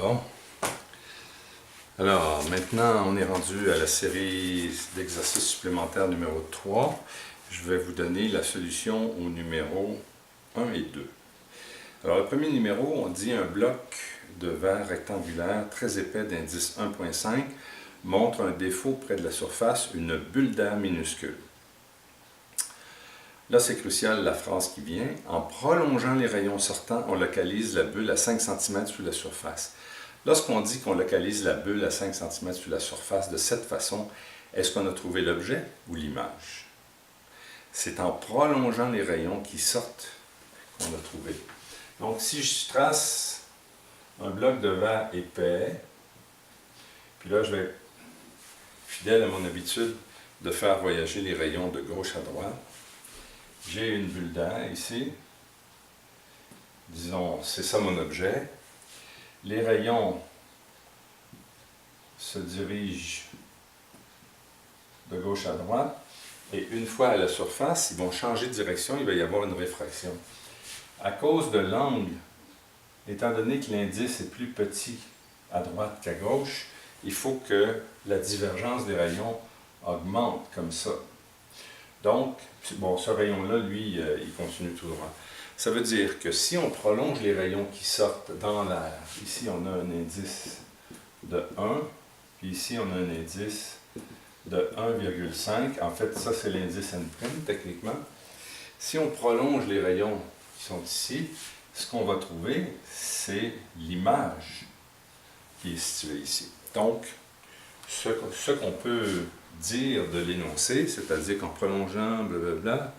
Bon. Alors, maintenant, on est rendu à la série d'exercices supplémentaires numéro 3. Je vais vous donner la solution au numéro 1 et 2. Alors, le premier numéro, on dit un bloc de verre rectangulaire très épais d'indice 1.5 montre un défaut près de la surface, une bulle d'air minuscule. Là, c'est crucial la phrase qui vient. En prolongeant les rayons sortants, on localise la bulle à 5 cm sous la surface. Lorsqu'on dit qu'on localise la bulle à 5 cm sous la surface de cette façon, est-ce qu'on a trouvé l'objet ou l'image? C'est en prolongeant les rayons qui sortent qu'on a trouvé. Donc, si je trace un bloc de verre épais, puis là, je vais, fidèle à mon habitude, de faire voyager les rayons de gauche à droite. J'ai une bulle d'air ici. Disons, c'est ça mon objet. Les rayons se dirigent de gauche à droite. Et une fois à la surface, ils vont changer de direction, il va y avoir une réfraction. À cause de l'angle, étant donné que l'indice est plus petit à droite qu'à gauche, il faut que la divergence des rayons augmente comme ça. Donc, bon, ce rayon-là, lui, il continue tout droit. Ça veut dire que si on prolonge les rayons qui sortent dans l'air, ici on a un indice de 1, puis ici on a un indice de 1,5. En fait, ça c'est l'indice N', techniquement. Si on prolonge les rayons qui sont ici, ce qu'on va trouver, c'est l'image qui est située ici. Donc, ce qu'on peut dire de l'énoncé, c'est-à-dire qu'en prolongeant, blablabla,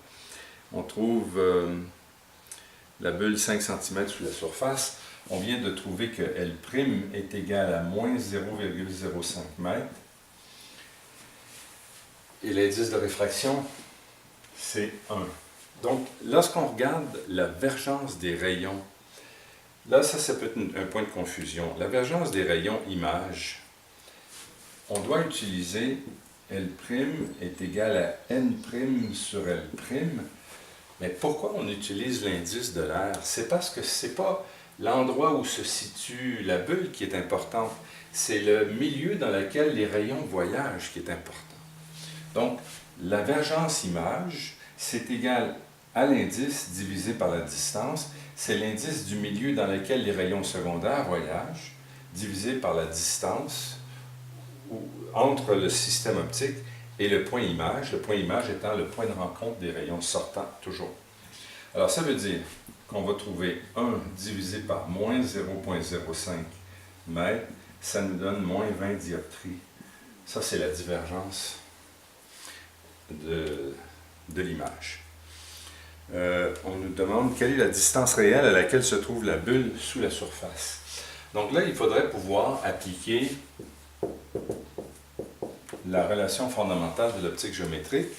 on trouve la bulle 5 cm sous la surface. On vient de trouver que L' est égal à moins 0,05 m. Et l'indice de réfraction, c'est 1. Donc, lorsqu'on regarde la vergence des rayons, là, ça peut être un point de confusion. La vergence des rayons image, on doit utiliser L' est égal à N' sur L'. Mais pourquoi on utilise l'indice de l'air? C'est parce que ce n'est pas l'endroit où se situe la bulle qui est important, c'est le milieu dans lequel les rayons voyagent qui est important. Donc, la vergence image, c'est égal à l'indice divisé par la distance. C'est l'indice du milieu dans lequel les rayons secondaires voyagent, divisé par la distance entre le système optique et le point image étant le point de rencontre des rayons sortants, toujours. Alors, ça veut dire qu'on va trouver 1 divisé par moins 0,05 m, ça nous donne moins 20 dioptries. Ça, c'est la divergence de l'image. On nous demande quelle est la distance réelle à laquelle se trouve la bulle sous la surface. Donc là, il faudrait pouvoir appliquer la relation fondamentale de l'optique géométrique,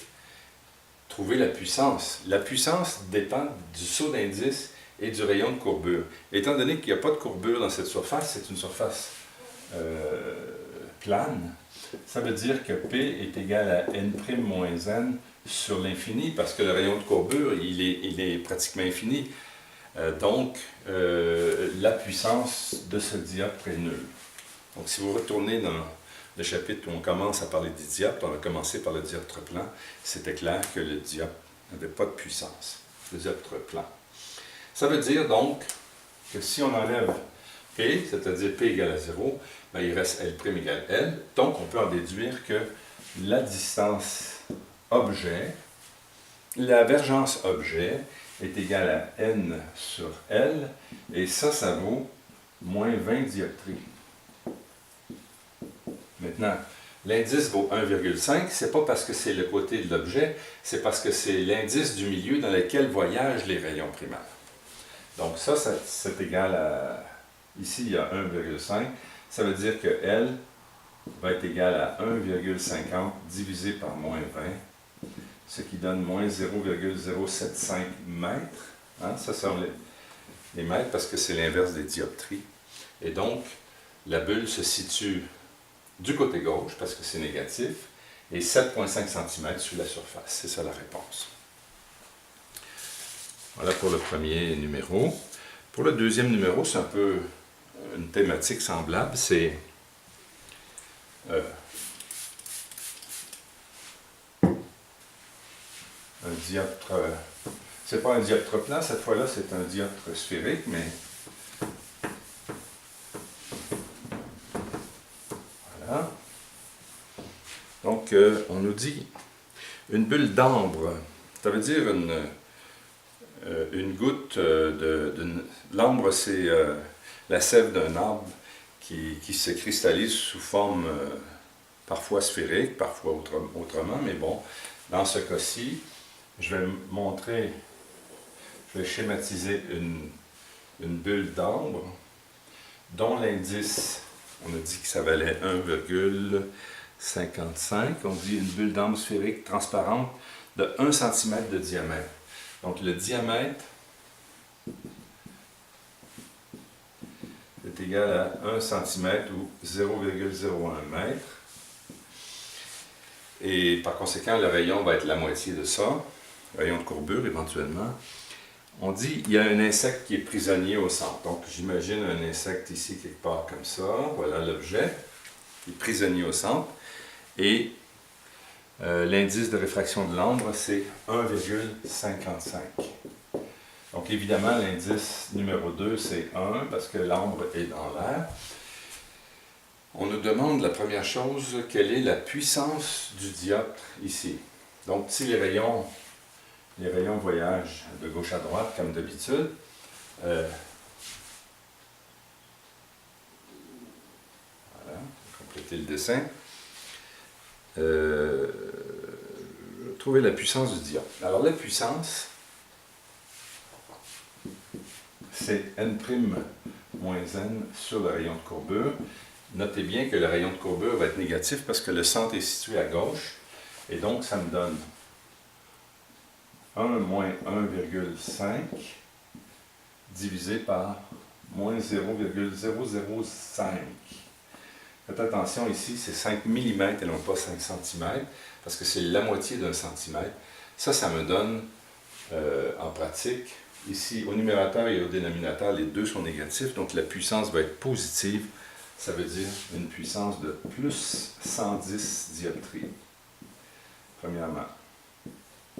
trouver la puissance. La puissance dépend du saut d'indice et du rayon de courbure. Étant donné qu'il n'y a pas de courbure dans cette surface, c'est une surface plane, ça veut dire que P est égal à N' moins N sur l'infini, parce que le rayon de courbure, il est pratiquement infini. Donc, la puissance de ce dioptre est nulle. Donc, si vous retournez dans le chapitre où on commence à parler des dioptres, on a commencé par le dioptre plan, c'était clair que le dioptre n'avait pas de puissance, le dioptre plan. Ça veut dire donc que si on enlève P, c'est-à-dire P égale à 0, ben il reste L' égale L, donc on peut en déduire que la distance objet, la vergence objet est égale à N sur L, et ça vaut moins 20 dioptries. Maintenant, l'indice vaut 1,5, c'est pas parce que c'est le côté de l'objet, c'est parce que c'est l'indice du milieu dans lequel voyagent les rayons primaires. Donc ça c'est égal à, ici il y a 1,5, ça veut dire que L va être égal à 1,50 divisé par moins 20, ce qui donne moins 0,075 mètres. Hein? Ça sont les mètres parce que c'est l'inverse des dioptries. Et donc, la bulle se situe du côté gauche, parce que c'est négatif, et 7,5 cm sous la surface. C'est ça la réponse. Voilà pour le premier numéro. Pour le deuxième numéro, c'est un peu une thématique semblable, c'est un dioptre. C'est pas un dioptre plat, cette fois-là, c'est un dioptre sphérique, mais voilà. Donc, on nous dit une bulle d'ambre. Ça veut dire une goutte l'ambre, c'est la sève d'un arbre qui se cristallise sous forme parfois sphérique, parfois autrement, mais bon, dans ce cas-ci, je vais schématiser une bulle d'ambre dont l'indice, on a dit que ça valait 1,55. On dit une bulle d'ambre sphérique transparente de 1 cm de diamètre. Donc le diamètre est égal à 1 cm ou 0,01 m. Et par conséquent, le rayon va être la moitié de ça, rayon de courbure éventuellement. On dit qu'il y a un insecte qui est prisonnier au centre. Donc j'imagine un insecte ici quelque part comme ça. Voilà l'objet. Il est prisonnier au centre. Et l'indice de réfraction de l'ambre, c'est 1,55. Donc évidemment, l'indice numéro 2, c'est 1 parce que l'ambre est dans l'air. On nous demande la première chose, quelle est la puissance du dioptre ici. Donc si les rayons voyagent de gauche à droite comme d'habitude, voilà, compléter le dessin. Trouver la puissance du dioptre. Alors la puissance, c'est n' moins n sur le rayon de courbure. Notez bien que le rayon de courbure va être négatif parce que le centre est situé à gauche. Et donc, ça me donne 1 moins 1,5 divisé par moins 0,005. Faites attention ici, c'est 5 mm et non pas 5 cm, parce que c'est la moitié d'un centimètre. Ça me donne, en pratique, ici au numérateur et au dénominateur, les deux sont négatifs, donc la puissance va être positive. Ça veut dire une puissance de plus 110 dioptries. Premièrement.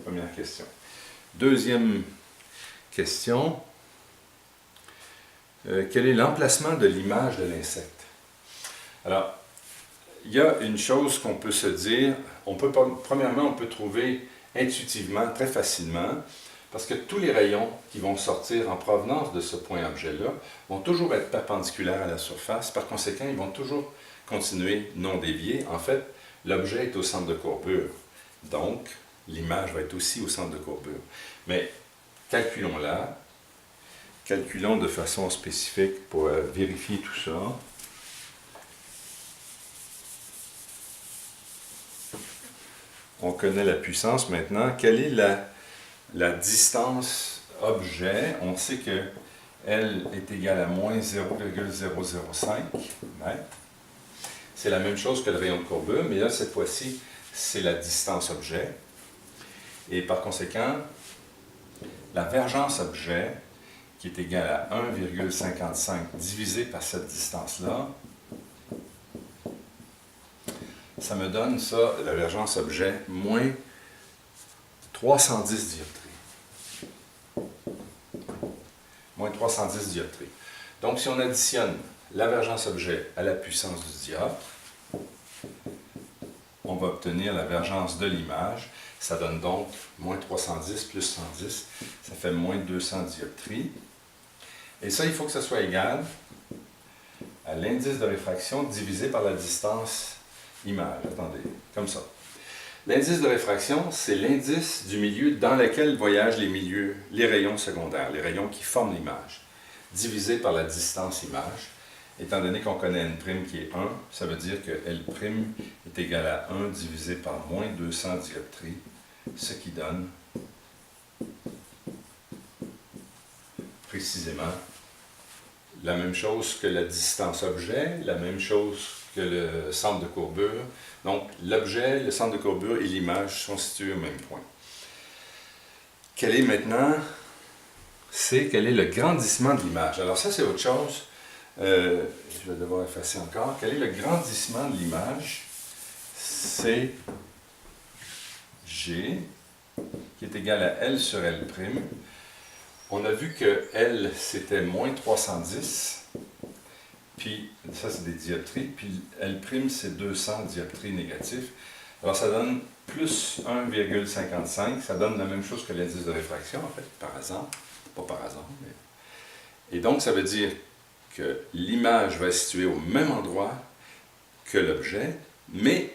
Première question. Deuxième question. Quel est l'emplacement de l'image de l'insecte? Alors, il y a une chose qu'on peut se dire. Premièrement, on peut trouver intuitivement, très facilement, parce que tous les rayons qui vont sortir en provenance de ce point objet-là vont toujours être perpendiculaires à la surface. Par conséquent, ils vont toujours continuer non déviés. En fait, l'objet est au centre de courbure. Donc, l'image va être aussi au centre de courbure. Mais calculons-la. Calculons de façon spécifique pour vérifier tout ça. On connaît la puissance maintenant. Quelle est la distance objet? On sait que L est égale à moins 0,005 mètres. C'est la même chose que le rayon de courbure, mais là, cette fois-ci, c'est la distance objet. Et par conséquent, la vergence objet, qui est égale à 1,55 divisé par cette distance-là, ça me donne ça, la vergence objet, moins 310 dioptries. Moins 310 dioptries. Donc, si on additionne la vergence objet à la puissance du dioptre, on va obtenir la vergence de l'image. Ça donne donc moins 310 plus 110, ça fait moins 200 dioptries. Et ça, il faut que ça soit égal à l'indice de réfraction divisé par la distance image. Attendez, comme ça. L'indice de réfraction, c'est l'indice du milieu dans lequel voyagent les rayons secondaires, les rayons qui forment l'image, divisé par la distance image. Étant donné qu'on connaît n' qui est 1, ça veut dire que L' est égal à 1 divisé par moins 200 dioptries, ce qui donne précisément la même chose que la distance objet, la même chose que le centre de courbure. Donc, l'objet, le centre de courbure et l'image sont situés au même point. Quel est maintenant, quel est le grandissement de l'image? Alors ça, c'est autre chose. Je vais devoir effacer encore. Quel est le grandissement de l'image? C'est G, qui est égal à L sur L'. On a vu que L, c'était moins 310, puis ça, c'est des dioptries, puis L', c'est 200 dioptries négatifs. Alors, ça donne plus 1,55, ça donne la même chose que l'indice de réfraction, en fait, par hasard. Pas par hasard, mais... Et donc, ça veut dire que l'image va être située au même endroit que l'objet, mais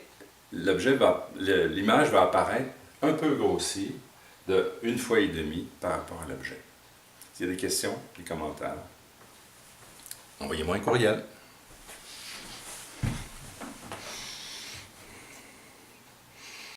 l'image va apparaître un peu grossie de 1,5 fois par rapport à l'objet. S'il y a des questions, des commentaires, envoyez-moi un courriel.